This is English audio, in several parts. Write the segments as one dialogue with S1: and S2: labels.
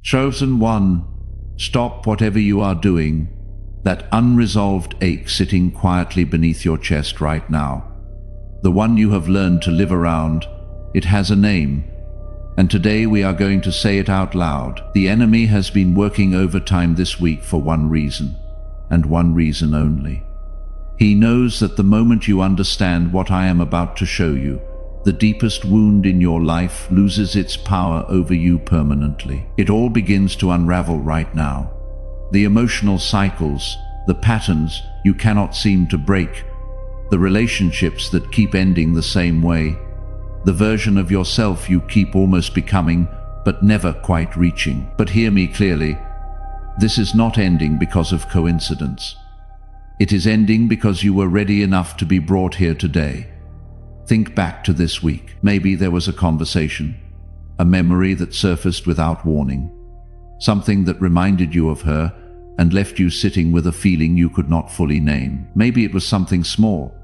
S1: Chosen one, stop whatever you are doing. That unresolved ache sitting quietly beneath your chest right now. The one you have learned to live around. It has a name. And today we are going to say it out loud. The enemy has been working overtime this week for one reason, and one reason only. He knows that the moment you understand what I am about to show you, the deepest wound in your life loses its power over you permanently. It all begins to unravel right now. The emotional cycles, the patterns you cannot seem to break, the relationships that keep ending the same way, the version of yourself you keep almost becoming, but never quite reaching. But hear me clearly, this is not ending because of coincidence. It is ending because you were ready enough to be brought here today. Think back to this week. Maybe there was a conversation, a memory that surfaced without warning, something that reminded you of her and left you sitting with a feeling you could not fully name. Maybe it was something small,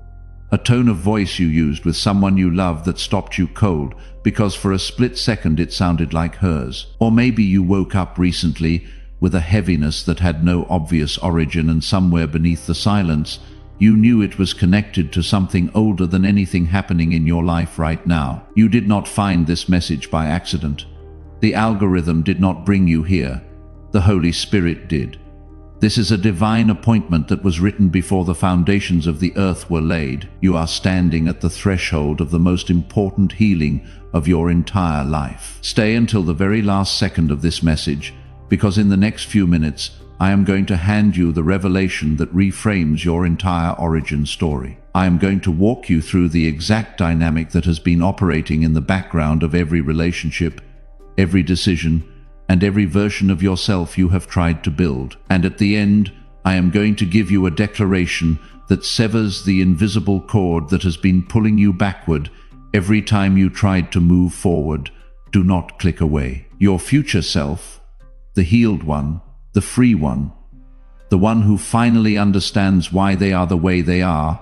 S1: a tone of voice you used with someone you loved that stopped you cold because for a split second it sounded like hers. Or maybe you woke up recently with a heaviness that had no obvious origin, and somewhere beneath the silence, you knew it was connected to something older than anything happening in your life right now. You did not find this message by accident. The algorithm did not bring you here. The Holy Spirit did. This is a divine appointment that was written before the foundations of the earth were laid. You are standing at the threshold of the most important healing of your entire life. Stay until the very last second of this message, because in the next few minutes, I am going to hand you the revelation that reframes your entire origin story. I am going to walk you through the exact dynamic that has been operating in the background of every relationship, every decision, and every version of yourself you have tried to build. And at the end, I am going to give you a declaration that severs the invisible cord that has been pulling you backward every time you tried to move forward. Do not click away. Your future self, the healed one, the free one, the one who finally understands why they are the way they are,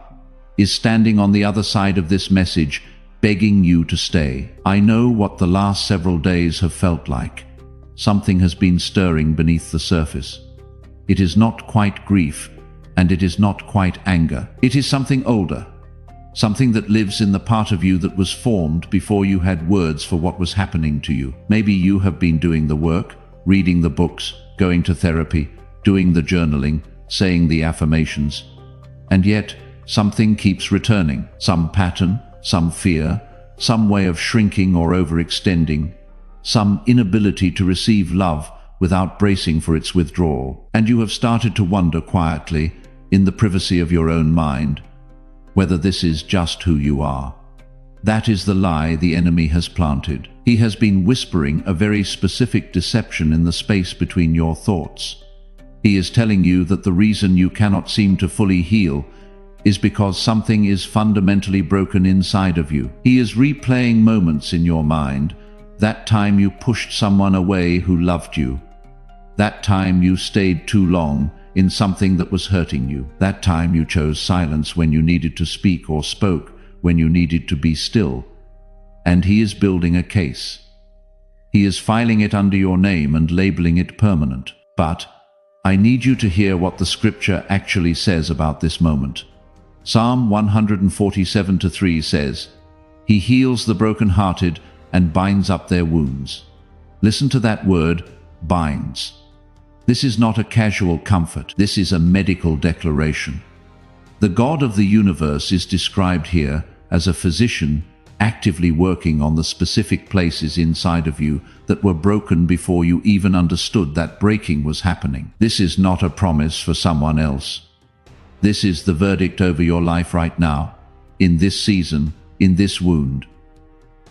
S1: is standing on the other side of this message, begging you to stay. I know what the last several days have felt like. Something has been stirring beneath the surface. It is not quite grief, and it is not quite anger. It is something older, something that lives in the part of you that was formed before you had words for what was happening to you. Maybe you have been doing the work, reading the books, going to therapy, doing the journaling, saying the affirmations, and yet something keeps returning. Some pattern, some fear, some way of shrinking or overextending, some inability to receive love without bracing for its withdrawal. And you have started to wonder quietly, in the privacy of your own mind, whether this is just who you are. That is the lie the enemy has planted. He has been whispering a very specific deception in the space between your thoughts. He is telling you that the reason you cannot seem to fully heal is because something is fundamentally broken inside of you. He is replaying moments in your mind, that time you pushed someone away who loved you, that time you stayed too long in something that was hurting you, that time you chose silence when you needed to speak or spoke when you needed to be still. And he is building a case. He is filing it under your name and labeling it permanent. But I need you to hear what the scripture actually says about this moment. Psalm 147:3 says, "He heals the brokenhearted and binds up their wounds." Listen to that word, binds. This is not a casual comfort. This is a medical declaration. The God of the universe is described here as a physician actively working on the specific places inside of you that were broken before you even understood that breaking was happening. This is not a promise for someone else. This is the verdict over your life right now, in this season, in this wound.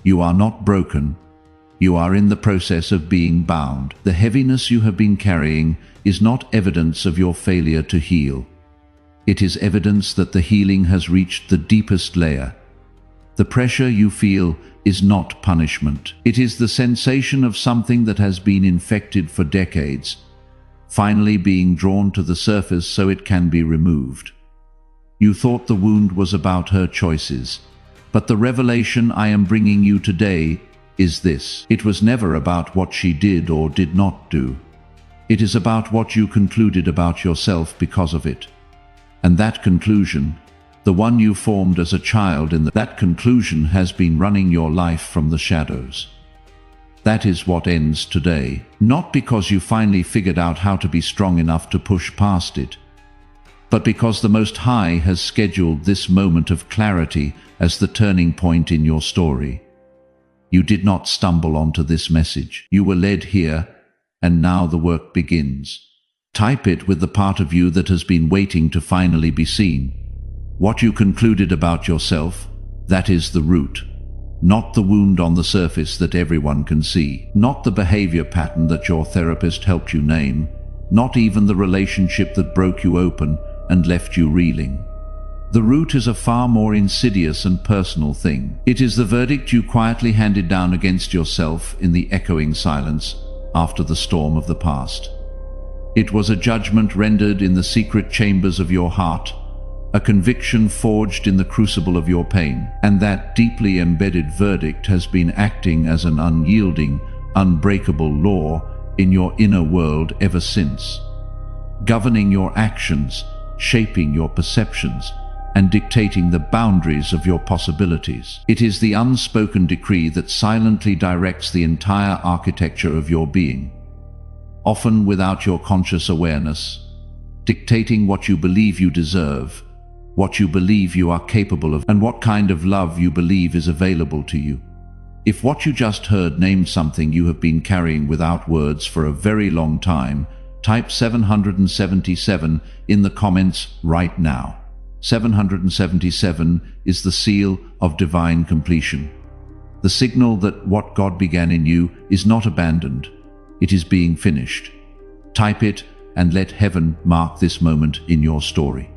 S1: You are not broken. You are in the process of being bound. The heaviness you have been carrying is not evidence of your failure to heal. It is evidence that the healing has reached the deepest layer. The pressure you feel is not punishment. It is the sensation of something that has been infected for decades, finally being drawn to the surface so it can be removed. You thought the wound was about her choices, but the revelation I am bringing you today is this: it was never about what she did or did not do. It is about what you concluded about yourself because of it. And that conclusion, the one you formed as a child, that conclusion has been running your life from the shadows. That is what ends today, not because you finally figured out how to be strong enough to push past it, but because the Most High has scheduled this moment of clarity as the turning point in your story. You did not stumble onto this message. You were led here, and now the work begins. Type it with the part of you that has been waiting to finally be seen. What you concluded about yourself, that is the root. Not the wound on the surface that everyone can see. Not the behavior pattern that your therapist helped you name. Not even the relationship that broke you open and left you reeling. The root is a far more insidious and personal thing. It is the verdict you quietly handed down against yourself in the echoing silence after the storm of the past. It was a judgment rendered in the secret chambers of your heart, a conviction forged in the crucible of your pain, and that deeply embedded verdict has been acting as an unyielding, unbreakable law in your inner world ever since, governing your actions, shaping your perceptions, and dictating the boundaries of your possibilities. It is the unspoken decree that silently directs the entire architecture of your being, often without your conscious awareness, dictating what you believe you deserve, what you believe you are capable of, and what kind of love you believe is available to you. If what you just heard named something you have been carrying without words for a very long time, type 777 in the comments right now. 777 is the seal of divine completion, the signal that what God began in you is not abandoned, it is being finished. Type it and let heaven mark this moment in your story.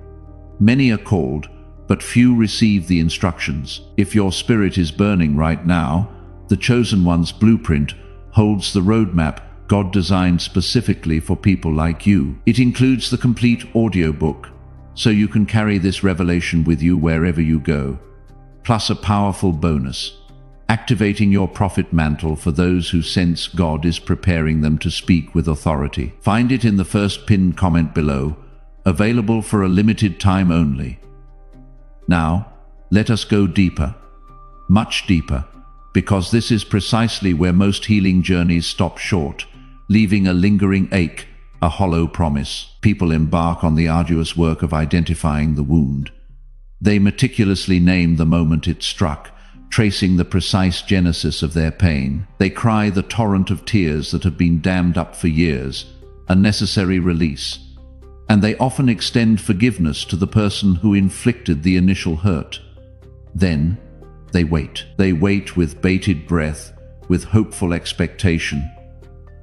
S1: Many are called, but few receive the instructions. If your spirit is burning right now, the chosen one's blueprint holds the roadmap God designed specifically for people like you. It includes the complete audiobook, so you can carry this revelation with you wherever you go, plus a powerful bonus, activating your prophet mantle for those who sense God is preparing them to speak with authority. Find it in the first pinned comment below, available for a limited time only. Now, let us go deeper, much deeper, because this is precisely where most healing journeys stop short, leaving a lingering ache, a hollow promise. People embark on the arduous work of identifying the wound. They meticulously name the moment it struck, tracing the precise genesis of their pain. They cry the torrent of tears that have been dammed up for years, a necessary release. And they often extend forgiveness to the person who inflicted the initial hurt. Then, they wait. They wait with bated breath, with hopeful expectation,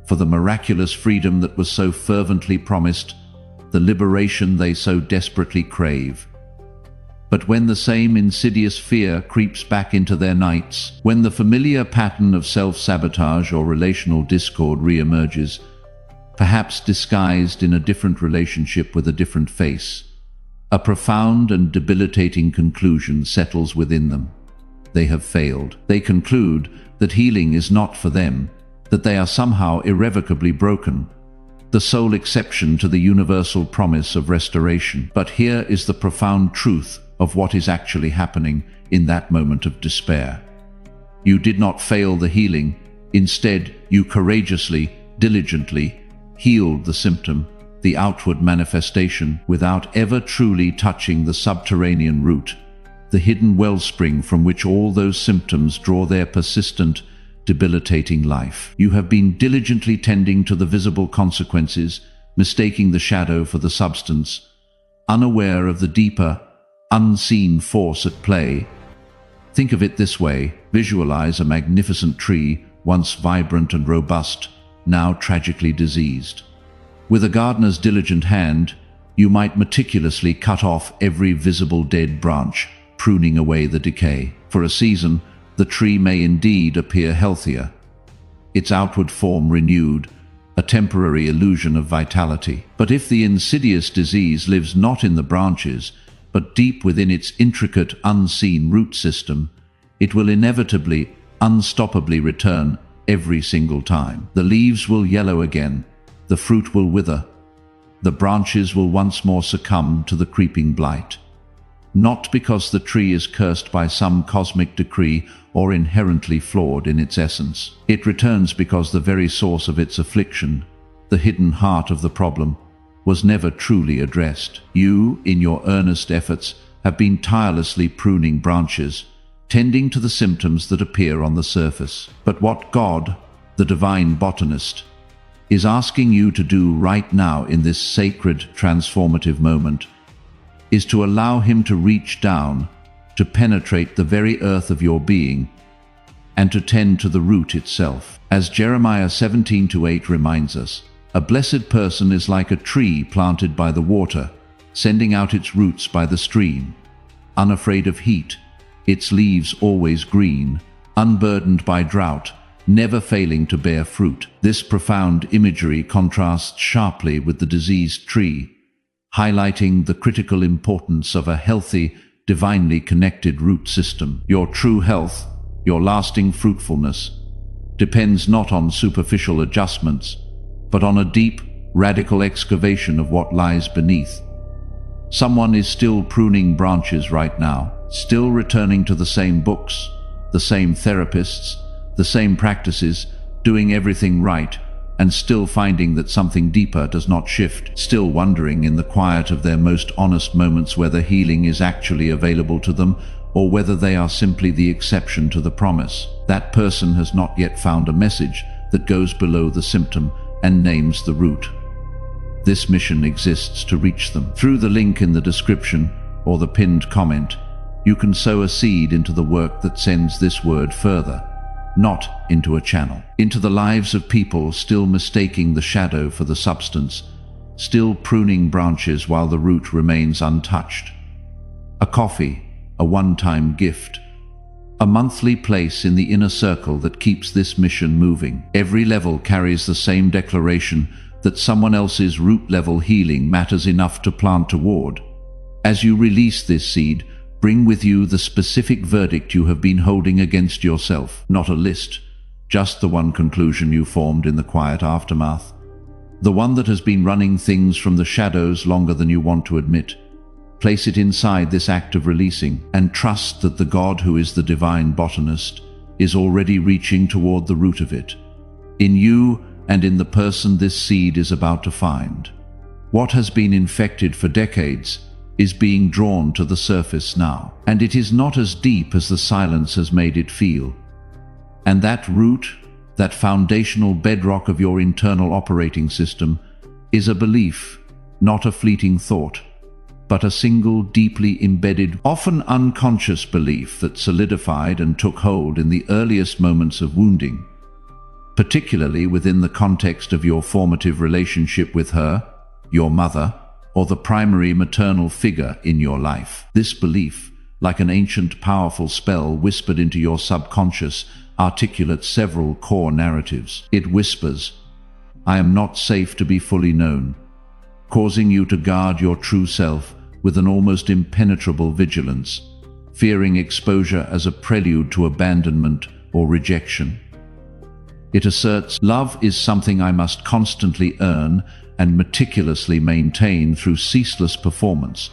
S1: for the miraculous freedom that was so fervently promised, the liberation they so desperately crave. But when the same insidious fear creeps back into their nights, when the familiar pattern of self-sabotage or relational discord re-emerges, perhaps disguised in a different relationship with a different face, a profound and debilitating conclusion settles within them. They have failed. They conclude that healing is not for them, that they are somehow irrevocably broken, the sole exception to the universal promise of restoration. But here is the profound truth of what is actually happening in that moment of despair. You did not fail the healing. Instead, you courageously, diligently healed the symptom, the outward manifestation, without ever truly touching the subterranean root, the hidden wellspring from which all those symptoms draw their persistent, debilitating life. You have been diligently tending to the visible consequences, mistaking the shadow for the substance, unaware of the deeper, unseen force at play. Think of it this way: visualize a magnificent tree, once vibrant and robust, now tragically diseased. With a gardener's diligent hand, you might meticulously cut off every visible dead branch, pruning away the decay. For a season, the tree may indeed appear healthier, its outward form renewed, a temporary illusion of vitality. But if the insidious disease lives not in the branches, but deep within its intricate, unseen root system, it will inevitably, unstoppably return every single time. The leaves will yellow again, the fruit will wither, the branches will once more succumb to the creeping blight. Not because the tree is cursed by some cosmic decree or inherently flawed in its essence. It returns because the very source of its affliction, the hidden heart of the problem, was never truly addressed. You, in your earnest efforts, have been tirelessly pruning branches, tending to the symptoms that appear on the surface. But what God, the divine botanist, is asking you to do right now in this sacred, transformative moment is to allow Him to reach down, to penetrate the very earth of your being, and to tend to the root itself. As Jeremiah 17:8 reminds us, a blessed person is like a tree planted by the water, sending out its roots by the stream, unafraid of heat, its leaves always green, unburdened by drought, never failing to bear fruit. This profound imagery contrasts sharply with the diseased tree, highlighting the critical importance of a healthy, divinely connected root system. Your true health, your lasting fruitfulness, depends not on superficial adjustments, but on a deep, radical excavation of what lies beneath. Someone is still pruning branches right now, still returning to the same books, the same therapists, the same practices, doing everything right, and still finding that something deeper does not shift, still wondering in the quiet of their most honest moments whether healing is actually available to them, or whether they are simply the exception to the promise. That person has not yet found a message that goes below the symptom and names the root. This mission exists to reach them. Through the link in the description or the pinned comment, you can sow a seed into the work that sends this word further, not into a channel, into the lives of people still mistaking the shadow for the substance, still pruning branches while the root remains untouched. A coffee, a one-time gift, a monthly place in the inner circle that keeps this mission moving. Every level carries the same declaration that someone else's root-level healing matters enough to plant toward. As you release this seed, bring with you the specific verdict you have been holding against yourself. Not a list, just the one conclusion you formed in the quiet aftermath. The one that has been running things from the shadows longer than you want to admit. Place it inside this act of releasing, and trust that the God who is the divine botanist is already reaching toward the root of it, in you and in the person this seed is about to find. What has been infected for decades is being drawn to the surface now, and it is not as deep as the silence has made it feel. And that root, that foundational bedrock of your internal operating system, is a belief, not a fleeting thought, but a single, deeply embedded, often unconscious belief that solidified and took hold in the earliest moments of wounding, particularly within the context of your formative relationship with her, your mother, or the primary maternal figure in your life. This belief, like an ancient powerful spell whispered into your subconscious, articulates several core narratives. It whispers, "I am not safe to be fully known," causing you to guard your true self with an almost impenetrable vigilance, fearing exposure as a prelude to abandonment or rejection. It asserts, "Love is something I must constantly earn and meticulously maintain through ceaseless performance,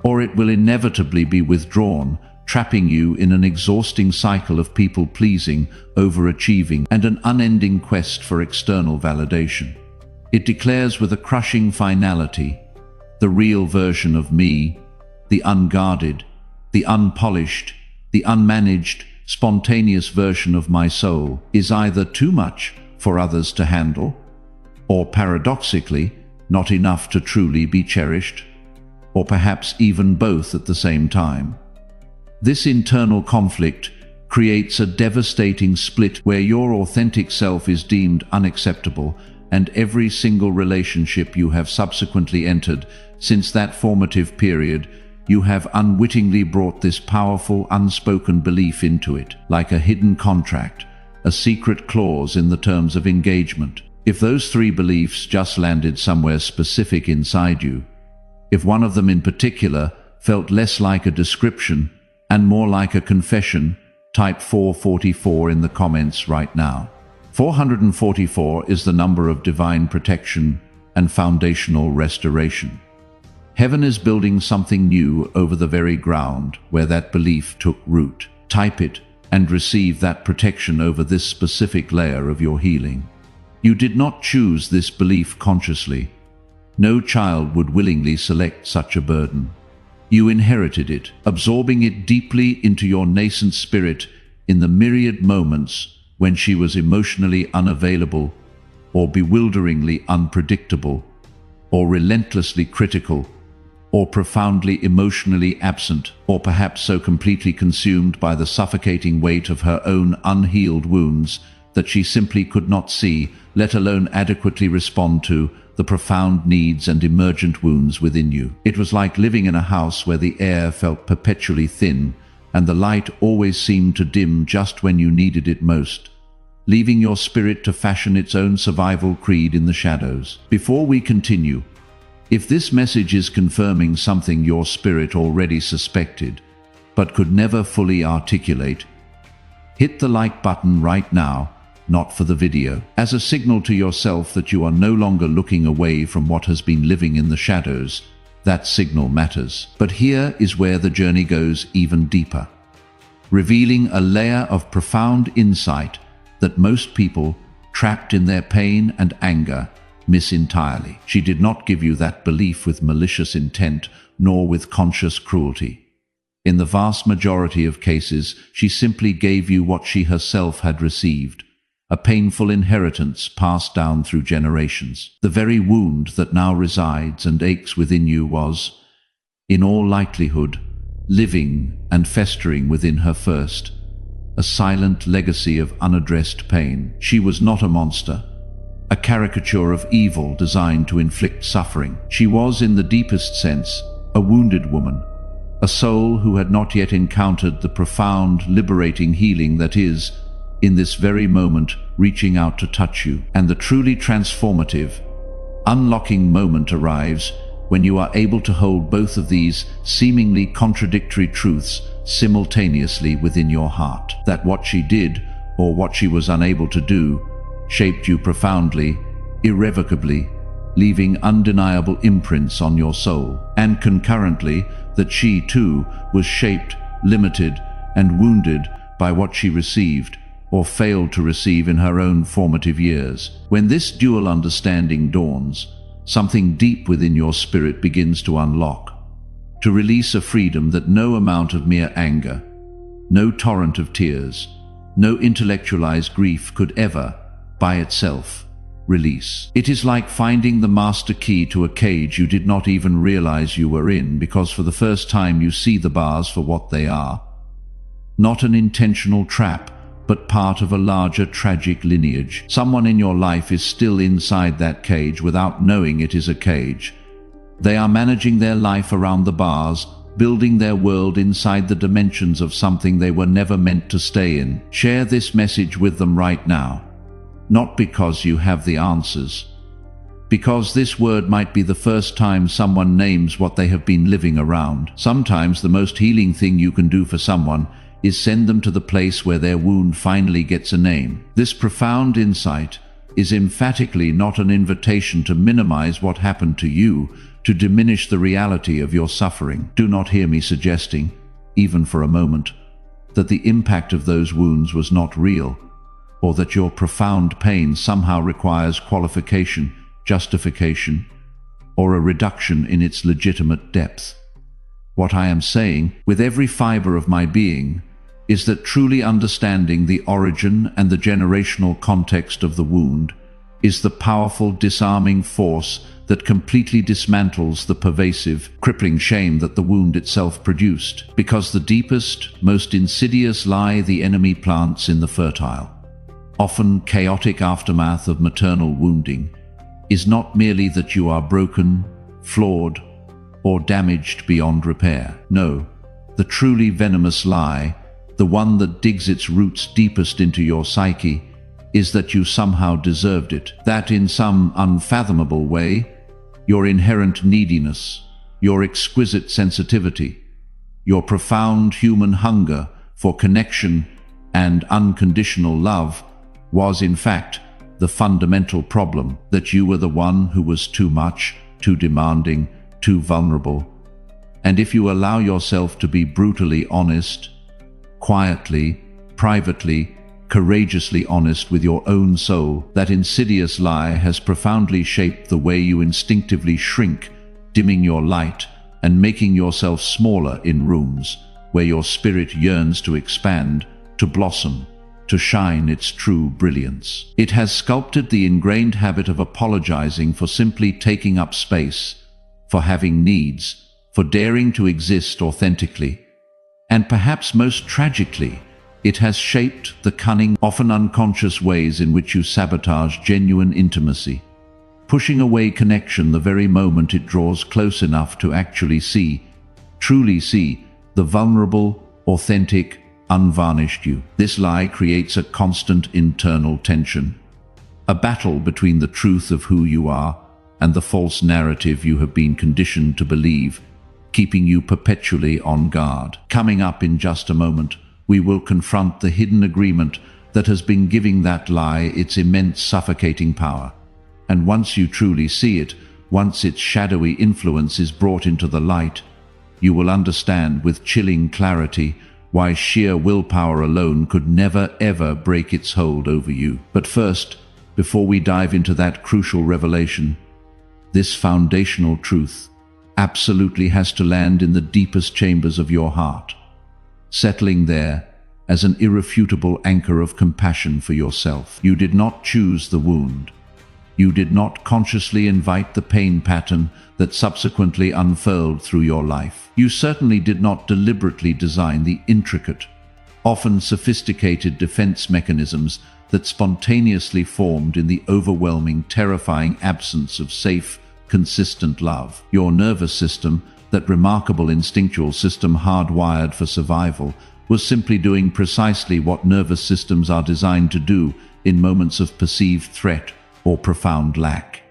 S1: or it will inevitably be withdrawn, trapping you in an exhausting cycle of people-pleasing, overachieving, and an unending quest for external validation." It declares with a crushing finality, "The real version of me, the unguarded, the unpolished, the unmanaged, spontaneous version of my soul, is either too much for others to handle, or paradoxically, not enough to truly be cherished, or perhaps even both at the same time." This internal conflict creates a devastating split where your authentic self is deemed unacceptable, and every single relationship you have subsequently entered since that formative period, you have unwittingly brought this powerful, unspoken belief into it, like a hidden contract, a secret clause in the terms of engagement. If those three beliefs just landed somewhere specific inside you, if one of them in particular felt less like a description and more like a confession, Type 444 in the comments right now. 444 is the number of divine protection and foundational restoration. Heaven is building something new over the very ground where that belief took root. Type it and receive that protection over this specific layer of your healing. You did not choose this belief consciously. No child would willingly select such a burden. You inherited it, absorbing it deeply into your nascent spirit in the myriad moments when she was emotionally unavailable, or bewilderingly unpredictable, or relentlessly critical, or profoundly emotionally absent, or perhaps so completely consumed by the suffocating weight of her own unhealed wounds that she simply could not see, let alone adequately respond to, the profound needs and emergent wounds within you. It was like living in a house where the air felt perpetually thin, and the light always seemed to dim just when you needed it most, leaving your spirit to fashion its own survival creed in the shadows. Before we continue, if this message is confirming something your spirit already suspected, but could never fully articulate, hit the like button right now, not for the video, as a signal to yourself that you are no longer looking away from what has been living in the shadows. That signal matters. But here is where the journey goes even deeper, revealing a layer of profound insight that most people, trapped in their pain and anger, miss entirely. She did not give you that belief with malicious intent, nor with conscious cruelty. In the vast majority of cases, she simply gave you what she herself had received, a painful inheritance passed down through generations. The very wound that now resides and aches within you was, in all likelihood, living and festering within her first, a silent legacy of unaddressed pain. She was not a monster, a caricature of evil designed to inflict suffering. She was, in the deepest sense, a wounded woman, a soul who had not yet encountered the profound, liberating healing that is, in this very moment, reaching out to touch you. And the truly transformative, unlocking moment arrives when you are able to hold both of these seemingly contradictory truths simultaneously within your heart. That what she did, or what she was unable to do, shaped you profoundly, irrevocably, leaving undeniable imprints on your soul. And concurrently, that she too was shaped, limited, and wounded by what she received, or failed to receive in her own formative years. When this dual understanding dawns, something deep within your spirit begins to unlock, to release a freedom that no amount of mere anger, no torrent of tears, no intellectualized grief could ever, by itself, release. It is like finding the master key to a cage you did not even realize you were in, because for the first time you see the bars for what they are. Not an intentional trap, but part of a larger tragic lineage. Someone in your life is still inside that cage without knowing it is a cage. They are managing their life around the bars, building their world inside the dimensions of something they were never meant to stay in. Share this message with them right now. Not because you have the answers, because this word might be the first time someone names what they have been living around. Sometimes the most healing thing you can do for someone is send them to the place where their wound finally gets a name. This profound insight is emphatically not an invitation to minimize what happened to you, to diminish the reality of your suffering. Do not hear me suggesting, even for a moment, that the impact of those wounds was not real, or that your profound pain somehow requires qualification, justification, or a reduction in its legitimate depth. What I am saying, with every fiber of my being, is that truly understanding the origin and the generational context of the wound is the powerful disarming force that completely dismantles the pervasive, crippling shame that the wound itself produced. Because the deepest, most insidious lie the enemy plants in the fertile, often chaotic aftermath of maternal wounding is not merely that you are broken, flawed, or damaged beyond repair. No, the truly venomous lie, the one that digs its roots deepest into your psyche, is that you somehow deserved it. That in some unfathomable way, your inherent neediness, your exquisite sensitivity, your profound human hunger for connection and unconditional love was, in fact, the fundamental problem, that you were the one who was too much, too demanding, too vulnerable. And if you allow yourself to be brutally honest, quietly, privately, courageously honest with your own soul, that insidious lie has profoundly shaped the way you instinctively shrink, dimming your light and making yourself smaller in rooms where your spirit yearns to expand, to blossom, to shine its true brilliance. It has sculpted the ingrained habit of apologizing for simply taking up space, for having needs, for daring to exist authentically. And perhaps most tragically, it has shaped the cunning, often unconscious ways in which you sabotage genuine intimacy, pushing away connection the very moment it draws close enough to actually see, truly see, the vulnerable, authentic, unvarnished you. This lie creates a constant internal tension, a battle between the truth of who you are and the false narrative you have been conditioned to believe, keeping you perpetually on guard. Coming up in just a moment, we will confront the hidden agreement that has been giving that lie its immense suffocating power. And once you truly see it, once its shadowy influence is brought into the light, you will understand with chilling clarity why sheer willpower alone could never ever break its hold over you. But first, before we dive into that crucial revelation, this foundational truth absolutely has to land in the deepest chambers of your heart, settling there as an irrefutable anchor of compassion for yourself. You did not choose the wound. You did not consciously invite the pain pattern that subsequently unfurled through your life. You certainly did not deliberately design the intricate, often sophisticated defense mechanisms that spontaneously formed in the overwhelming, terrifying absence of safe, consistent love. Your nervous system, that remarkable instinctual system hardwired for survival, was simply doing precisely what nervous systems are designed to do in moments of perceived threat or profound lack.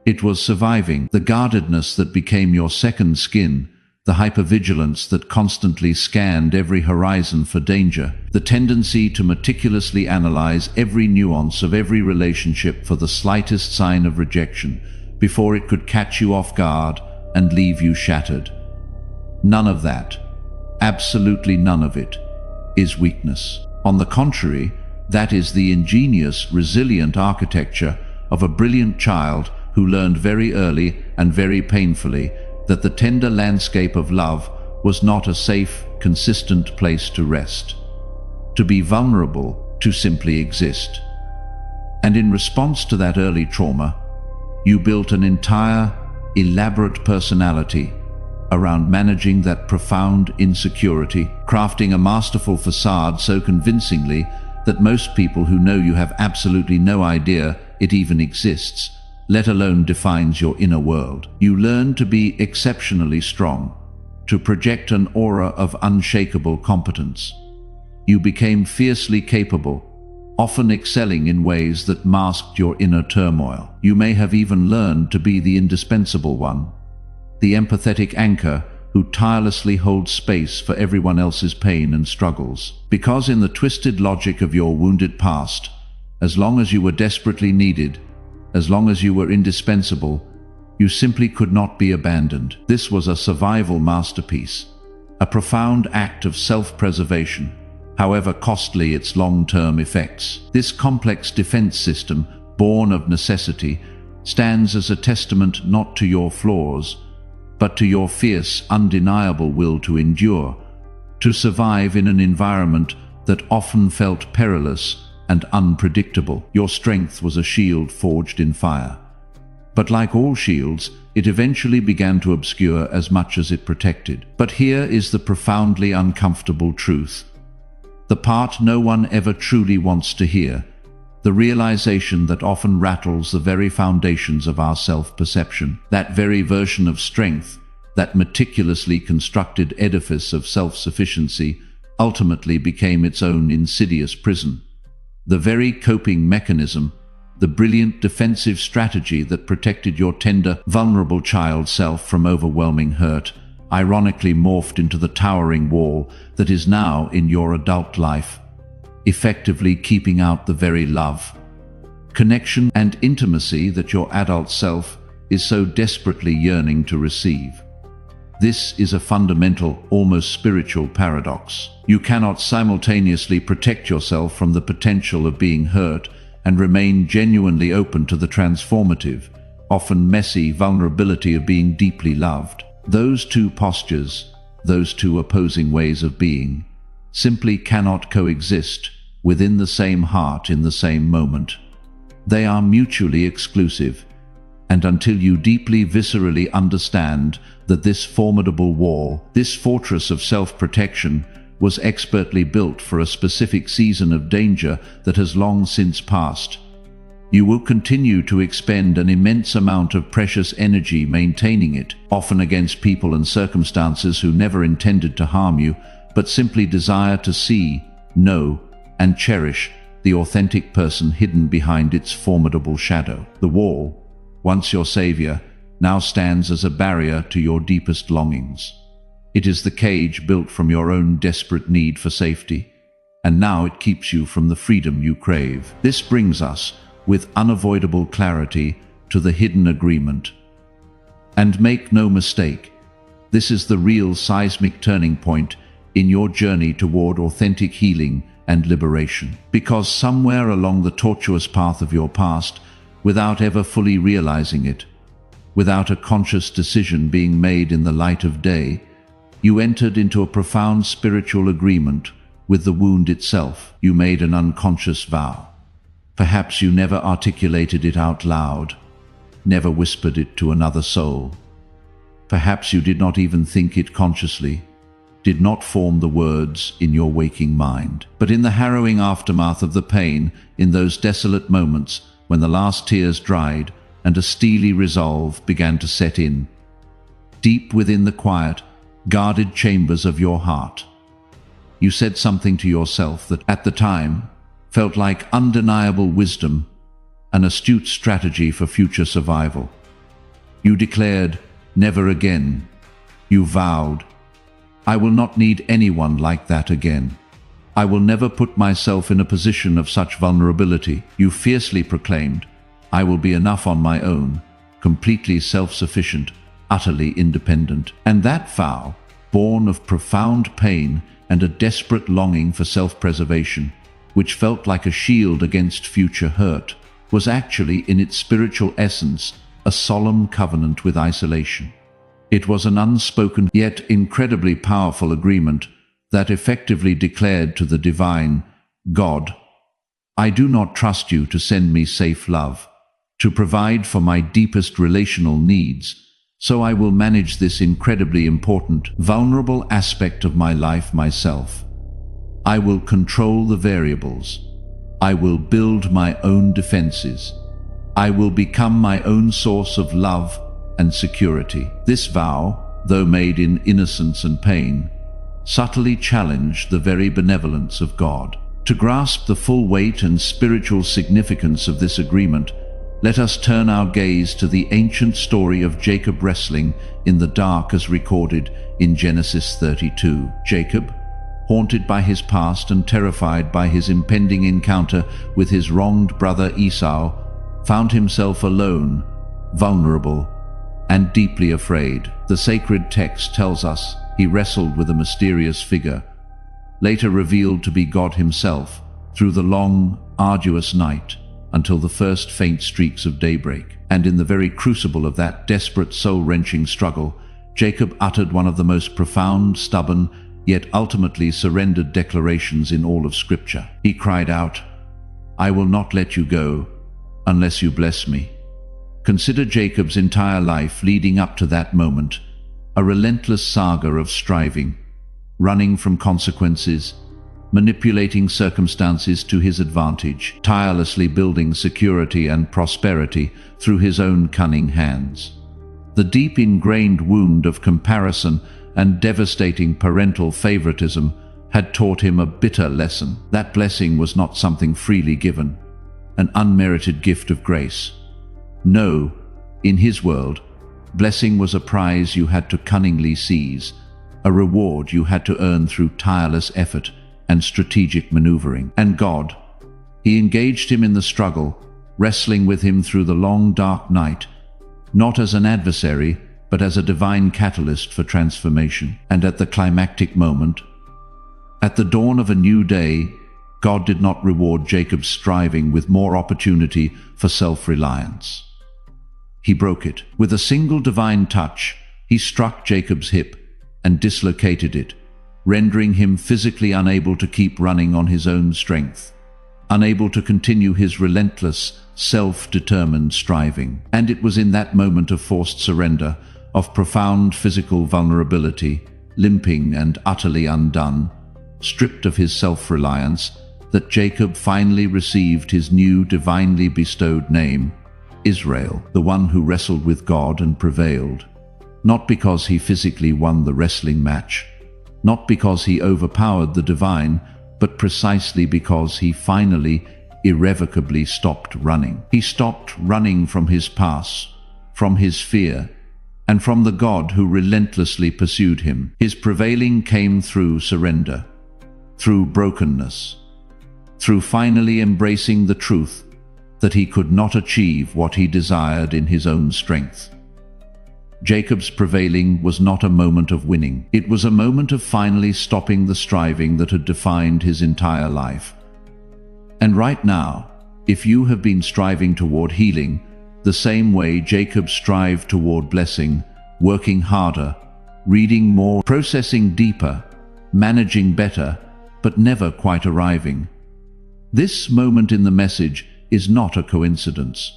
S1: It was surviving. The guardedness that became your second skin, the hypervigilance that constantly scanned every horizon for danger, the tendency to meticulously analyze every nuance of every relationship for the slightest sign of rejection before it could catch you off guard and leave you shattered. None of that, absolutely none of it, is weakness. On the contrary, that is the ingenious, resilient architecture of a brilliant child who learned very early and very painfully that the tender landscape of love was not a safe, consistent place to rest, to be vulnerable, to simply exist. And in response to that early trauma, you built an entire, elaborate personality around managing that profound insecurity, crafting a masterful facade so convincingly that most people who know you have absolutely no idea it even exists, let alone defines your inner world. You learn to be exceptionally strong, to project an aura of unshakable competence. You became fiercely capable, often excelling in ways that masked your inner turmoil. You may have even learned to be the indispensable one, the empathetic anchor who tirelessly holds space for everyone else's pain and struggles. Because in the twisted logic of your wounded past, as long as you were desperately needed, as long as you were indispensable, you simply could not be abandoned. This was a survival masterpiece, a profound act of self-preservation, however costly its long-term effects. This complex defense system, born of necessity, stands as a testament not to your flaws, but to your fierce, undeniable will to endure, to survive in an environment that often felt perilous and unpredictable. Your strength was a shield forged in fire. But like all shields, it eventually began to obscure as much as it protected. But here is the profoundly uncomfortable truth, the part no one ever truly wants to hear, the realization that often rattles the very foundations of our self-perception. That very version of strength, that meticulously constructed edifice of self-sufficiency, ultimately became its own insidious prison. The very coping mechanism, the brilliant defensive strategy that protected your tender, vulnerable child self from overwhelming hurt, ironically morphed into the towering wall that is now in your adult life. effectively keeping out the very love, connection, and intimacy that your adult self is so desperately yearning to receive. This is a fundamental, almost spiritual paradox. You cannot simultaneously protect yourself from the potential of being hurt and remain genuinely open to the transformative, often messy vulnerability of being deeply loved. Those two postures, those two opposing ways of being, simply cannot coexist within the same heart in the same moment. They are mutually exclusive, and until you deeply viscerally understand that this formidable wall, this fortress of self-protection, was expertly built for a specific season of danger that has long since passed, you will continue to expend an immense amount of precious energy maintaining it, often against people and circumstances who never intended to harm you, but simply desire to see, know, and cherish the authentic person hidden behind its formidable shadow. The wall, once your savior, now stands as a barrier to your deepest longings. It is the cage built from your own desperate need for safety, and now it keeps you from the freedom you crave. This brings us, with unavoidable clarity, to the hidden agreement. And make no mistake, this is the real seismic turning point in your journey toward authentic healing and liberation. Because somewhere along the tortuous path of your past, without ever fully realizing it, without a conscious decision being made in the light of day, you entered into a profound spiritual agreement with the wound itself. You made an unconscious vow. Perhaps you never articulated it out loud, never whispered it to another soul. Perhaps you did not even think it consciously, did not form the words in your waking mind. But in the harrowing aftermath of the pain, in those desolate moments when the last tears dried and a steely resolve began to set in, deep within the quiet, guarded chambers of your heart, you said something to yourself that, at the time, felt like undeniable wisdom, an astute strategy for future survival. You declared, "Never again." You vowed, "I will not need anyone like that again. I will never put myself in a position of such vulnerability." You fiercely proclaimed, "I will be enough on my own, completely self-sufficient, utterly independent." And that vow, born of profound pain and a desperate longing for self-preservation, which felt like a shield against future hurt, was actually in its spiritual essence a solemn covenant with isolation. It was an unspoken yet incredibly powerful agreement that effectively declared to the divine, God, "I do not trust you to send me safe love, to provide for my deepest relational needs, so I will manage this incredibly important, vulnerable aspect of my life myself. I will control the variables. I will build my own defenses. I will become my own source of love and security." This vow, though made in innocence and pain, subtly challenged the very benevolence of God. To grasp the full weight and spiritual significance of this agreement, let us turn our gaze to the ancient story of Jacob wrestling in the dark as recorded in Genesis 32. Jacob, haunted by his past and terrified by his impending encounter with his wronged brother Esau, found himself alone, vulnerable, and deeply afraid. The sacred text tells us he wrestled with a mysterious figure, later revealed to be God himself, through the long, arduous night, until the first faint streaks of daybreak. And in the very crucible of that desperate, soul-wrenching struggle, Jacob uttered one of the most profound, stubborn, yet ultimately surrendered declarations in all of Scripture. He cried out, "I will not let you go unless you bless me." Consider Jacob's entire life leading up to that moment, a relentless saga of striving, running from consequences, manipulating circumstances to his advantage, tirelessly building security and prosperity through his own cunning hands. The deep ingrained wound of comparison and devastating parental favoritism had taught him a bitter lesson. That blessing was not something freely given, an unmerited gift of grace. No, in his world, blessing was a prize you had to cunningly seize, a reward you had to earn through tireless effort and strategic maneuvering. And God, he engaged him in the struggle, wrestling with him through the long dark night, not as an adversary, but as a divine catalyst for transformation. And at the climactic moment, at the dawn of a new day, God did not reward Jacob's striving with more opportunity for self-reliance. He broke it. With a single divine touch, he struck Jacob's hip and dislocated it, rendering him physically unable to keep running on his own strength, unable to continue his relentless, self-determined striving. And it was in that moment of forced surrender, of profound physical vulnerability, limping and utterly undone, stripped of his self-reliance, that Jacob finally received his new divinely bestowed name, Israel, the one who wrestled with God and prevailed. Not because he physically won the wrestling match, not because he overpowered the divine, but precisely because he finally, irrevocably stopped running. He stopped running from his past, from his fear, and from the God who relentlessly pursued him. His prevailing came through surrender, through brokenness, through finally embracing the truth that he could not achieve what he desired in his own strength. Jacob's prevailing was not a moment of winning. It was a moment of finally stopping the striving that had defined his entire life. And right now, if you have been striving toward healing, the same way Jacob strived toward blessing, working harder, reading more, processing deeper, managing better, but never quite arriving. This moment in the message is not a coincidence.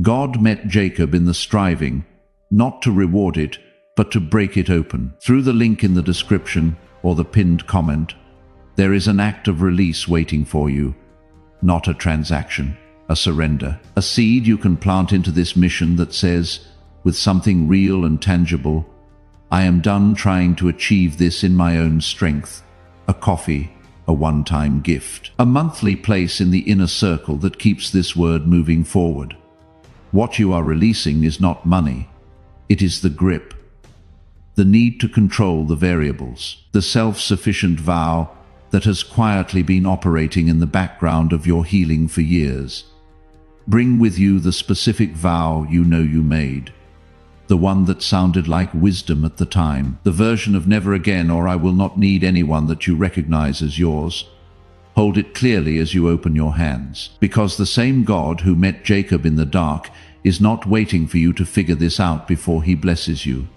S1: God met Jacob in the striving, not to reward it, but to break it open. Through the link in the description or the pinned comment, there is an act of release waiting for you, not a transaction, a surrender, a seed you can plant into this mission that says, with something real and tangible, I am done trying to achieve this in my own strength. A coffee, a one-time gift, a monthly place in the inner circle that keeps this word moving forward. What you are releasing is not money. It is the grip, the need to control the variables, the self-sufficient vow that has quietly been operating in the background of your healing for years. Bring with you the specific vow you know you made, the one that sounded like wisdom at the time, the version of never again or I will not need anyone that you recognize as yours. Hold it clearly as you open your hands, because the same God who met Jacob in the dark is not waiting for you to figure this out before he blesses you.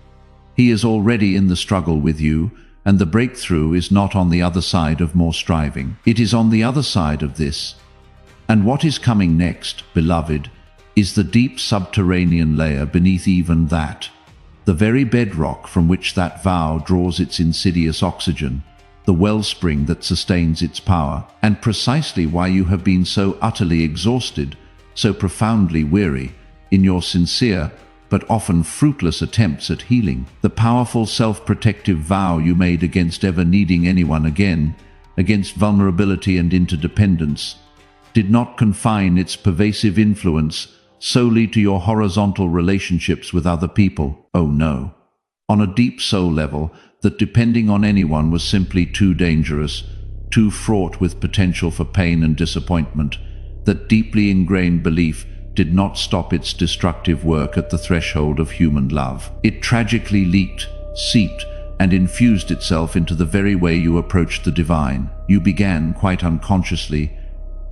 S1: He is already in the struggle with you, and the breakthrough is not on the other side of more striving. It is on the other side of this. And what is coming next, beloved, is the deep subterranean layer beneath even that, the very bedrock from which that vow draws its insidious oxygen, the wellspring that sustains its power, and precisely why you have been so utterly exhausted, so profoundly weary, in your sincere, but often fruitless attempts at healing. The powerful self-protective vow you made against ever needing anyone again, against vulnerability and interdependence, did not confine its pervasive influence solely to your horizontal relationships with other people. Oh no. On a deep soul level, that depending on anyone was simply too dangerous, too fraught with potential for pain and disappointment, that deeply ingrained belief did not stop its destructive work at the threshold of human love. It tragically leaked, seeped, and infused itself into the very way you approached the divine. You began, quite unconsciously,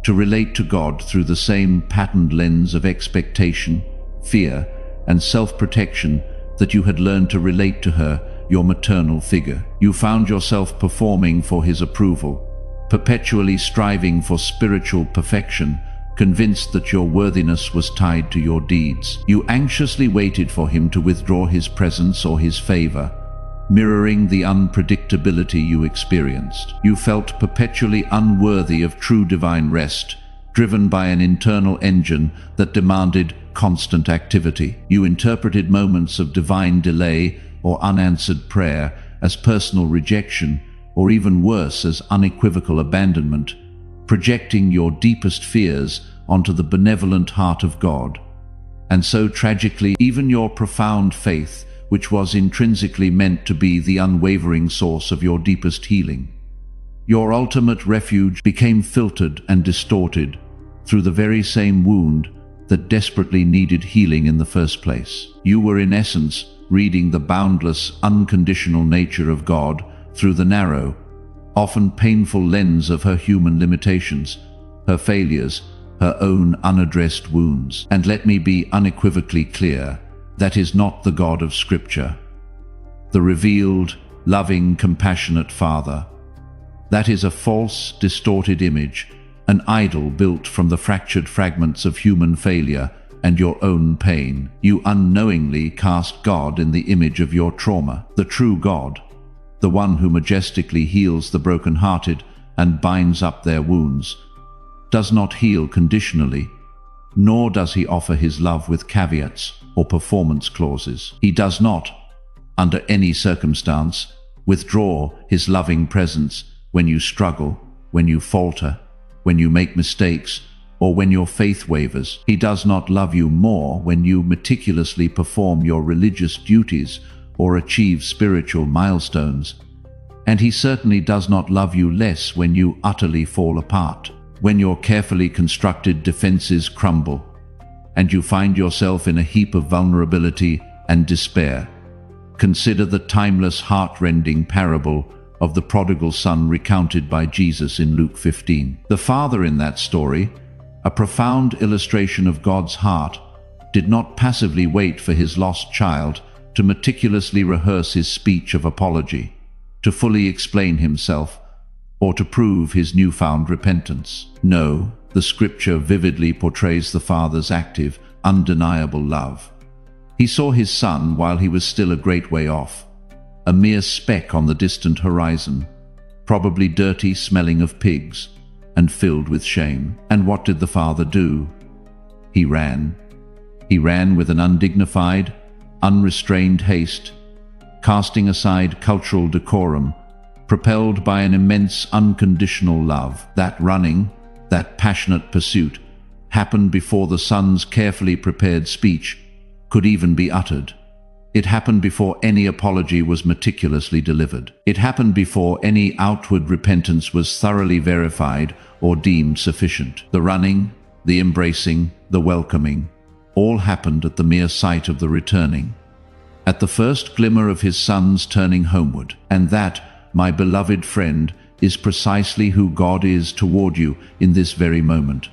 S1: to relate to God through the same patterned lens of expectation, fear, and self-protection that you had learned to relate to her, your maternal figure. You found yourself performing for his approval, perpetually striving for spiritual perfection, convinced that your worthiness was tied to your deeds. You anxiously waited for him to withdraw his presence or his favor, mirroring the unpredictability you experienced. You felt perpetually unworthy of true divine rest, driven by an internal engine that demanded constant activity. You interpreted moments of divine delay or unanswered prayer as personal rejection, or even worse, as unequivocal abandonment, projecting your deepest fears onto the benevolent heart of God. And so tragically, even your profound faith, which was intrinsically meant to be the unwavering source of your deepest healing, Your ultimate refuge became filtered and distorted through the very same wound that desperately needed healing in the first place. You were in essence reading the boundless, unconditional nature of God through the narrow, often painful lens of her human limitations, her failures, her own unaddressed wounds. And let me be unequivocally clear, that is not the God of Scripture, the revealed, loving, compassionate Father. That is a false, distorted image, an idol built from the fractured fragments of human failure and your own pain. You unknowingly cast God in the image of your trauma. The true God, the one who majestically heals the brokenhearted and binds up their wounds, does not heal conditionally, nor does he offer his love with caveats or performance clauses. He does not, under any circumstance, withdraw his loving presence when you struggle, when you falter, when you make mistakes, or when your faith wavers. He does not love you more when you meticulously perform your religious duties or achieve spiritual milestones. And he certainly does not love you less when you utterly fall apart, when your carefully constructed defenses crumble, and you find yourself in a heap of vulnerability and despair. Consider the timeless, heart-rending parable of the prodigal son recounted by Jesus in Luke 15. The father in that story, a profound illustration of God's heart, did not passively wait for his lost child to meticulously rehearse his speech of apology, to fully explain himself, or to prove his newfound repentance. No, the Scripture vividly portrays the Father's active, undeniable love. He saw his son while he was still a great way off, a mere speck on the distant horizon, probably dirty, smelling of pigs, and filled with shame. And what did the Father do? He ran. He ran with an undignified, unrestrained haste, casting aside cultural decorum, propelled by an immense unconditional love. That running, that passionate pursuit, happened before the son's carefully prepared speech could even be uttered. It happened before any apology was meticulously delivered. It happened before any outward repentance was thoroughly verified or deemed sufficient. The running, the embracing, the welcoming, all happened at the mere sight of the returning, at the first glimmer of his son's turning homeward. And that, my beloved friend, is precisely who God is toward you in this very moment.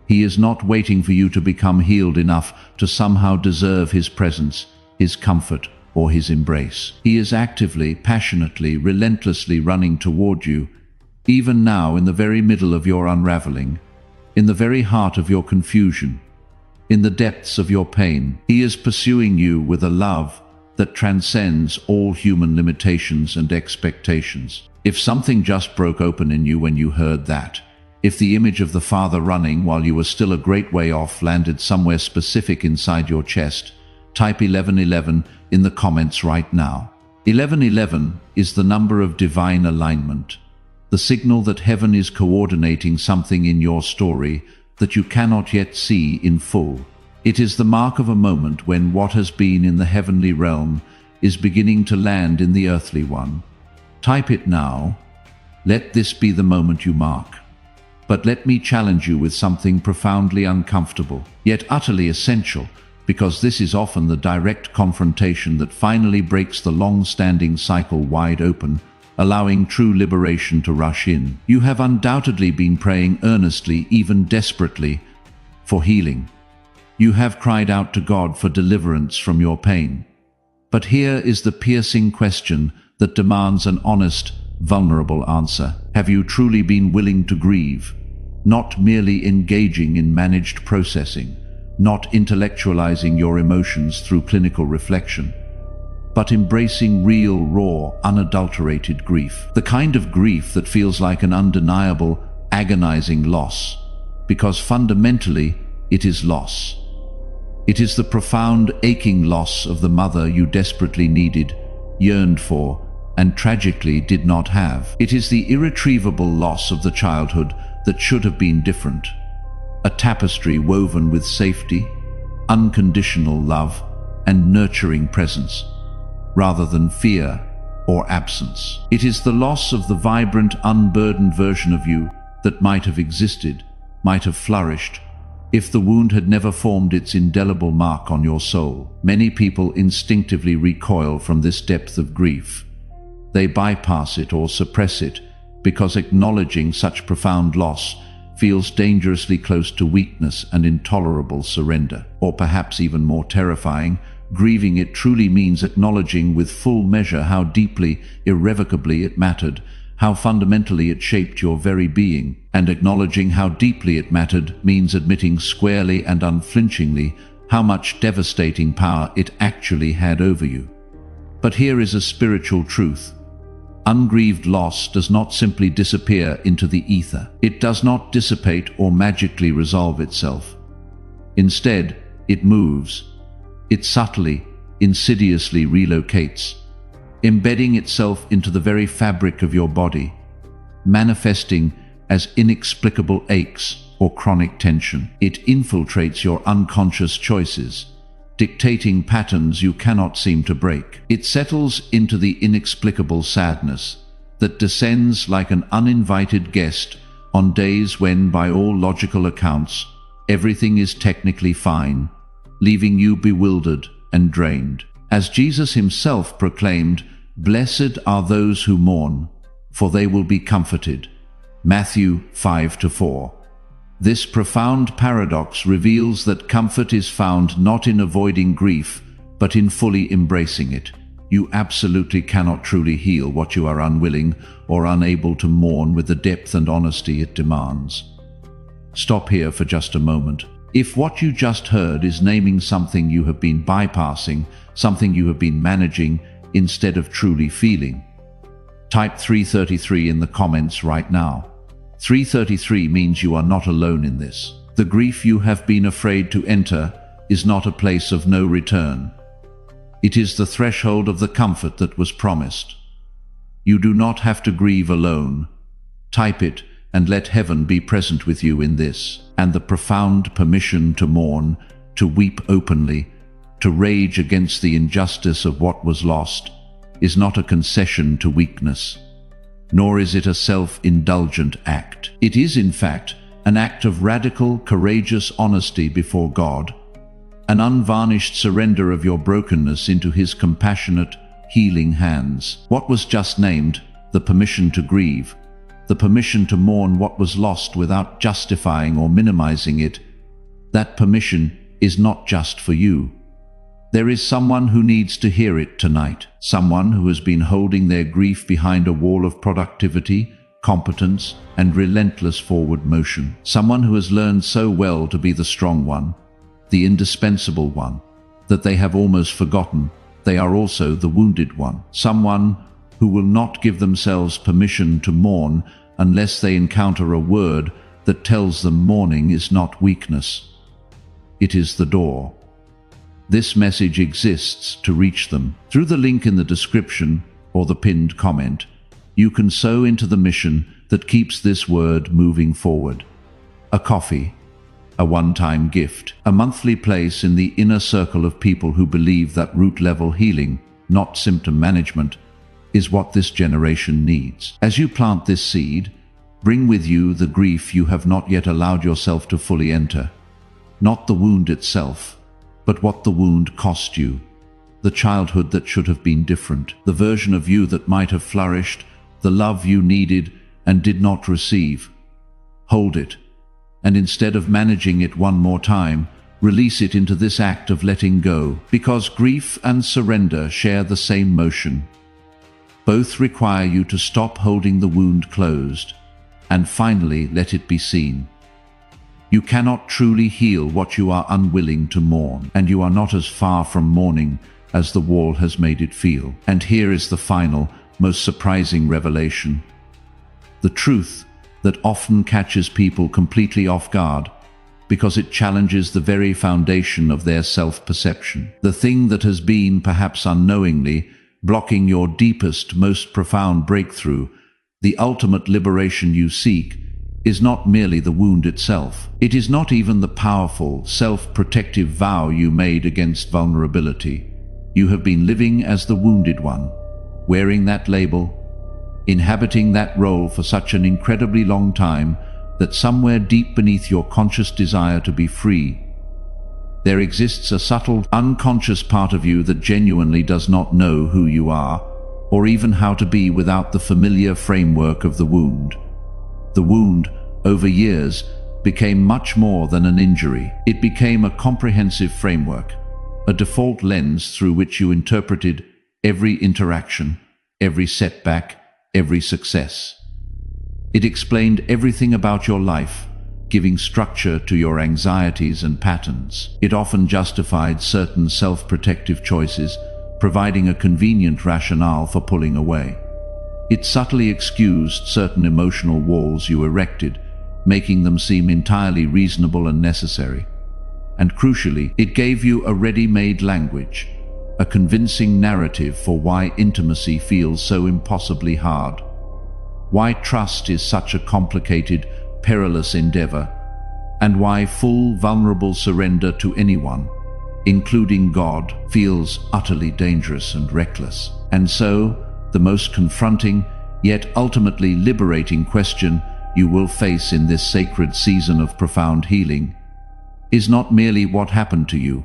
S1: He is not waiting for you to become healed enough to somehow deserve his presence, his comfort, or his embrace. He is actively, passionately, relentlessly running toward you, even now in the very middle of your unraveling, in the very heart of your confusion, in the depths of your pain. He is pursuing you with a love that transcends all human limitations and expectations. If something just broke open in you when you heard that, if the image of the Father running while you were still a great way off landed somewhere specific inside your chest, type 1111 in the comments right now. 1111 is the number of divine alignment, the signal that heaven is coordinating something in your story that you cannot yet see in full. It is the mark of a moment when what has been in the heavenly realm is beginning to land in the earthly one. Type it now. Let this be the moment you mark. But let me challenge you with something profoundly uncomfortable, yet utterly essential, because this is often the direct confrontation that finally breaks the long-standing cycle wide open, allowing true liberation to rush in. You have undoubtedly been praying earnestly, even desperately, for healing. You have cried out to God for deliverance from your pain. But here is the piercing question that demands an honest, vulnerable answer. Have you truly been willing to grieve, not merely engaging in managed processing, not intellectualizing your emotions through clinical reflection, but embracing real, raw, unadulterated grief? The kind of grief that feels like an undeniable, agonizing loss, because fundamentally it is loss. It is the profound, aching loss of the mother you desperately needed, yearned for, and tragically did not have. It is the irretrievable loss of the childhood that should have been different, a tapestry woven with safety, unconditional love, and nurturing presence, rather than fear, or absence. It is the loss of the vibrant, unburdened version of you that might have existed, might have flourished, if the wound had never formed its indelible mark on your soul. Many people instinctively recoil from this depth of grief. They bypass it or suppress it because acknowledging such profound loss feels dangerously close to weakness and intolerable surrender. Or perhaps even more terrifying, grieving it truly means acknowledging with full measure how deeply, irrevocably it mattered, how fundamentally it shaped your very being. And acknowledging how deeply it mattered means admitting squarely and unflinchingly how much devastating power it actually had over you. But here is a spiritual truth. Ungrieved loss does not simply disappear into the ether. It does not dissipate or magically resolve itself. Instead, it moves. It subtly, insidiously relocates, embedding itself into the very fabric of your body, manifesting as inexplicable aches or chronic tension. It infiltrates your unconscious choices, dictating patterns you cannot seem to break. It settles into the inexplicable sadness that descends like an uninvited guest on days when, by all logical accounts, everything is technically fine, leaving you bewildered and drained. As Jesus himself proclaimed, "Blessed are those who mourn, for they will be comforted." Matthew 5-4. This profound paradox reveals that comfort is found not in avoiding grief, but in fully embracing it. You absolutely cannot truly heal what you are unwilling or unable to mourn with the depth and honesty it demands. Stop here for just a moment. If what you just heard is naming something you have been bypassing, something you have been managing instead of truly feeling, type 333 in the comments right now. 333 means you are not alone in this. The grief you have been afraid to enter is not a place of no return. It is the threshold of the comfort that was promised. You do not have to grieve alone. Type it and let heaven be present with you in this. And the profound permission to mourn, to weep openly, to rage against the injustice of what was lost, is not a concession to weakness, nor is it a self-indulgent act. It is, in fact, an act of radical, courageous honesty before God, an unvarnished surrender of your brokenness into His compassionate, healing hands. What was just named, the permission to grieve, the permission to mourn what was lost without justifying or minimizing it, that permission is not just for you. There is someone who needs to hear it tonight, someone who has been holding their grief behind a wall of productivity, competence, and relentless forward motion. Someone who has learned so well to be the strong one, the indispensable one, that they have almost forgotten they are also the wounded one. Someone who will not give themselves permission to mourn unless they encounter a word that tells them mourning is not weakness. It is the door. This message exists to reach them. Through the link in the description or the pinned comment, you can sow into the mission that keeps this word moving forward. A coffee, a one-time gift, a monthly place in the inner circle of people who believe that root-level healing, not symptom management, is what this generation needs. As you plant this seed, bring with you the grief you have not yet allowed yourself to fully enter. Not the wound itself, but what the wound cost you. The childhood that should have been different, the version of you that might have flourished, the love you needed and did not receive. Hold it, and instead of managing it one more time, release it into this act of letting go, because grief and surrender share the same motion. Both require you to stop holding the wound closed, and finally let it be seen. You cannot truly heal what you are unwilling to mourn, and you are not as far from mourning as the wall has made it feel. And here is the final, most surprising revelation. The truth that often catches people completely off guard because it challenges the very foundation of their self-perception. The thing that has been, perhaps unknowingly, blocking your deepest, most profound breakthrough, the ultimate liberation you seek, is not merely the wound itself. It is not even the powerful, self-protective vow you made against vulnerability. You have been living as the wounded one, wearing that label, inhabiting that role for such an incredibly long time that somewhere deep beneath your conscious desire to be free, there exists a subtle, unconscious part of you that genuinely does not know who you are, or even how to be without the familiar framework of the wound. The wound, over years, became much more than an injury. It became a comprehensive framework, a default lens through which you interpreted every interaction, every setback, every success. It explained everything about your life, giving structure to your anxieties and patterns. It often justified certain self-protective choices, providing a convenient rationale for pulling away. It subtly excused certain emotional walls you erected, making them seem entirely reasonable and necessary. And crucially, it gave you a ready-made language, a convincing narrative for why intimacy feels so impossibly hard, why trust is such a complicated, perilous endeavor, and why full, vulnerable surrender to anyone, including God, feels utterly dangerous and reckless. And so, the most confronting, yet ultimately liberating question you will face in this sacred season of profound healing is not merely what happened to you,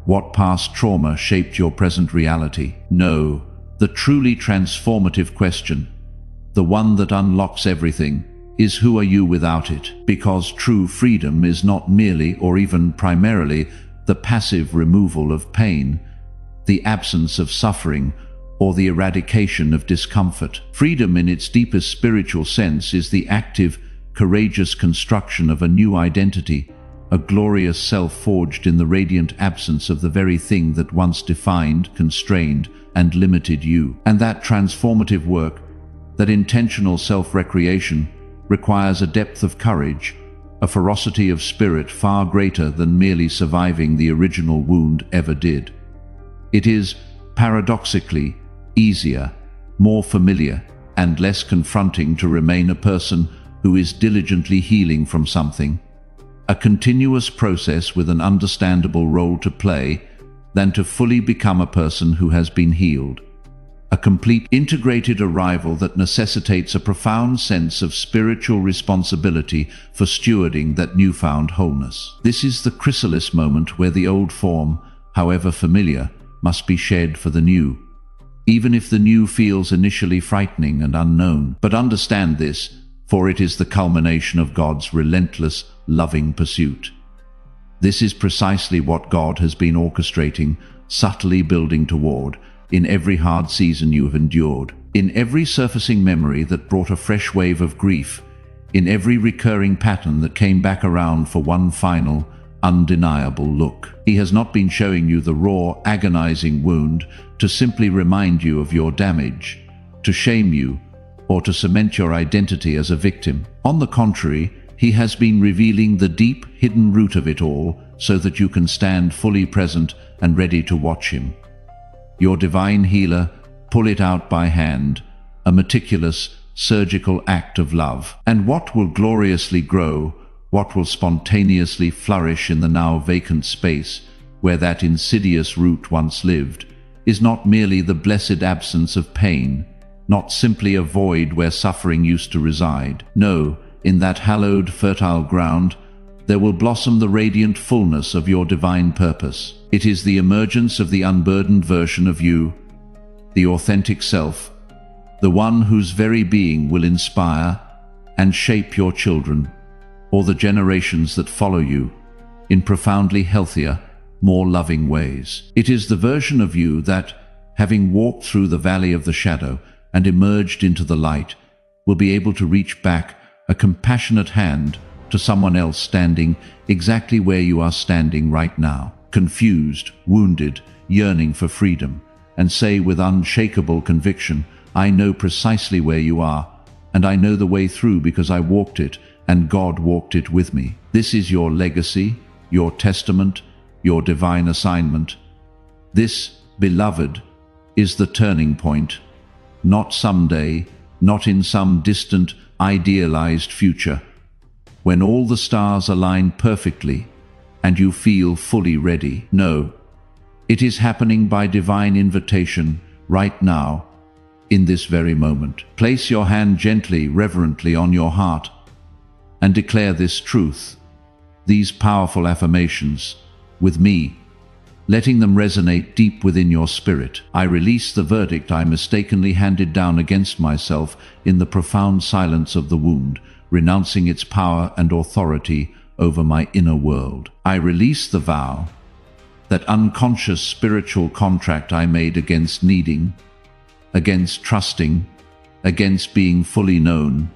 S1: what past trauma shaped your present reality. No, the truly transformative question, the one that unlocks everything, is who are you without it? Because true freedom is not merely or even primarily the passive removal of pain, the absence of suffering, or the eradication of discomfort. Freedom in its deepest spiritual sense is the active, courageous construction of a new identity, a glorious self forged in the radiant absence of the very thing that once defined, constrained, and limited you. And that transformative work, that intentional self-recreation, requires a depth of courage, a ferocity of spirit far greater than merely surviving the original wound ever did. It is, paradoxically, easier, more familiar, and less confronting to remain a person who is diligently healing from something, a continuous process with an understandable role to play, than to fully become a person who has been healed. A complete integrated arrival that necessitates a profound sense of spiritual responsibility for stewarding that newfound wholeness. This is the chrysalis moment where the old form, however familiar, must be shed for the new, even if the new feels initially frightening and unknown. But understand this, for it is the culmination of God's relentless, loving pursuit. This is precisely what God has been orchestrating, subtly building toward, in every hard season you have endured, in every surfacing memory that brought a fresh wave of grief, in every recurring pattern that came back around for one final, undeniable look. He has not been showing you the raw, agonizing wound to simply remind you of your damage, to shame you, or to cement your identity as a victim. On the contrary, he has been revealing the deep, hidden root of it all so that you can stand fully present and ready to watch him, your divine healer, pull it out by hand, a meticulous, surgical act of love. And what will gloriously grow, what will spontaneously flourish in the now vacant space where that insidious root once lived, is not merely the blessed absence of pain, not simply a void where suffering used to reside. No, in that hallowed, fertile ground, there will blossom the radiant fullness of your divine purpose. It is the emergence of the unburdened version of you, the authentic self, the one whose very being will inspire and shape your children, or the generations that follow you, in profoundly healthier, more loving ways. It is the version of you that, having walked through the valley of the shadow and emerged into the light, will be able to reach back a compassionate hand to someone else standing exactly where you are standing right now, confused, wounded, yearning for freedom, and say with unshakable conviction, I know precisely where you are, and I know the way through because I walked it, and God walked it with me. This is your legacy, your testament, your divine assignment. This, beloved, is the turning point. Not someday, not in some distant, idealized future, when all the stars align perfectly and you feel fully ready. No, it is happening by divine invitation right now, in this very moment. Place your hand gently, reverently on your heart and declare this truth, these powerful affirmations, with me, letting them resonate deep within your spirit. I release the verdict I mistakenly handed down against myself in the profound silence of the wound, renouncing its power and authority over my inner world. I release the vow, that unconscious spiritual contract I made against needing, against trusting, against being fully known,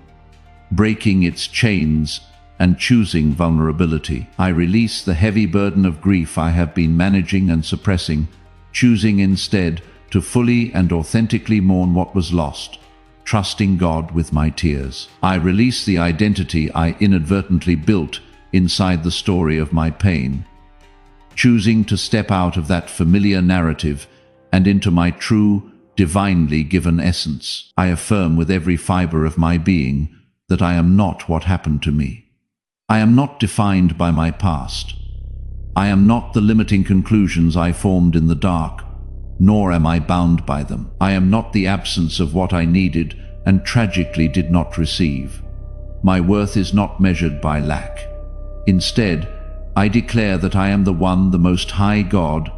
S1: breaking its chains and choosing vulnerability. I release the heavy burden of grief I have been managing and suppressing, choosing instead to fully and authentically mourn what was lost, trusting God with my tears. I release the identity I inadvertently built inside the story of my pain, choosing to step out of that familiar narrative and into my true, divinely given essence. I affirm with every fiber of my being that I am not what happened to me. I am not defined by my past. I am not the limiting conclusions I formed in the dark, nor am I bound by them. I am not the absence of what I needed and tragically did not receive. My worth is not measured by lack. Instead, I declare that I am the one the Most High God,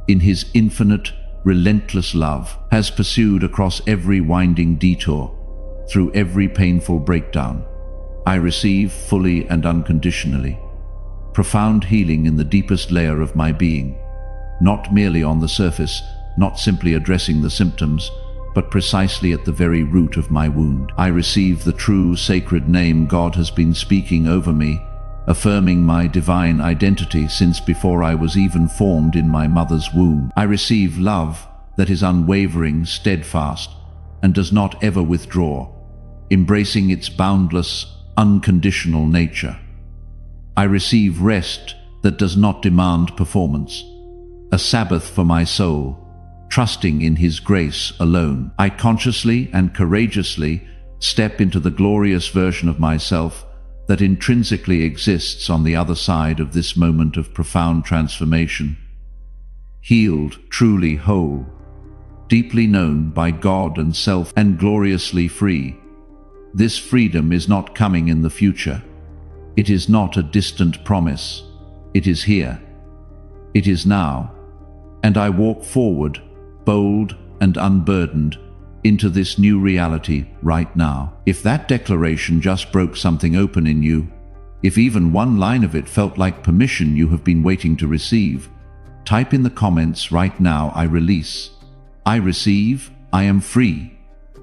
S1: in His infinite, relentless love, has pursued across every winding detour, through every painful breakdown. I receive fully and unconditionally profound healing in the deepest layer of my being, not merely on the surface, not simply addressing the symptoms, but precisely at the very root of my wound. I receive the true sacred name God has been speaking over me, affirming my divine identity since before I was even formed in my mother's womb. I receive love that is unwavering, steadfast, and does not ever withdraw, embracing its boundless, unconditional nature. I receive rest that does not demand performance, a Sabbath for my soul, trusting in His grace alone. I consciously and courageously step into the glorious version of myself that intrinsically exists on the other side of this moment of profound transformation. Healed, truly whole, deeply known by God and self, and gloriously free. This freedom is not coming in the future. It is not a distant promise. It is here. It is now. And I walk forward, bold and unburdened, into this new reality right now. If that declaration just broke something open in you, if even one line of it felt like permission you have been waiting to receive, type in the comments right now, I release, I receive, I am free.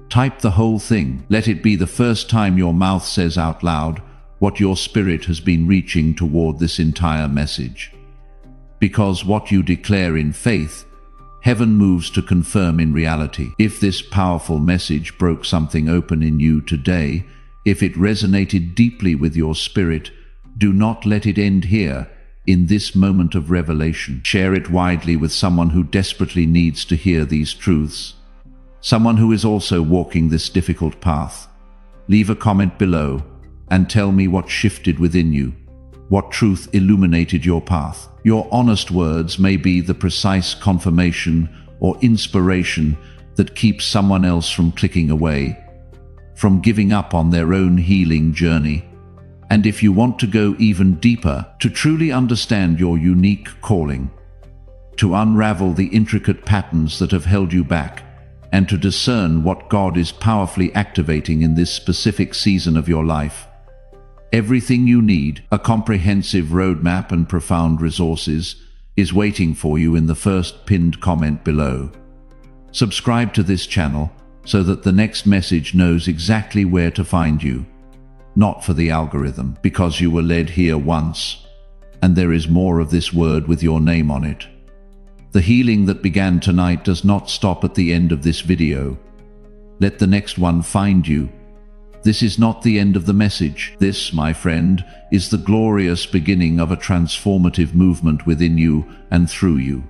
S1: Type the whole thing. Let it be the first time your mouth says out loud what your spirit has been reaching toward this entire message. Because what you declare in faith, heaven moves to confirm in reality. If this powerful message broke something open in you today, if it resonated deeply with your spirit, do not let it end here, in this moment of revelation. Share it widely with someone who desperately needs to hear these truths, someone who is also walking this difficult path. Leave a comment below and tell me what shifted within you, what truth illuminated your path. Your honest words may be the precise confirmation or inspiration that keeps someone else from clicking away, from giving up on their own healing journey. And if you want to go even deeper, to truly understand your unique calling, to unravel the intricate patterns that have held you back, and to discern what God is powerfully activating in this specific season of your life, everything you need, a comprehensive roadmap and profound resources, is waiting for you in the first pinned comment below. Subscribe to this channel so that the next message knows exactly where to find you. Not for the algorithm, because you were led here once, and there is more of this word with your name on it. The healing that began tonight does not stop at the end of this video. Let the next one find you. This is not the end of the message. This, my friend, is the glorious beginning of a transformative movement within you and through you.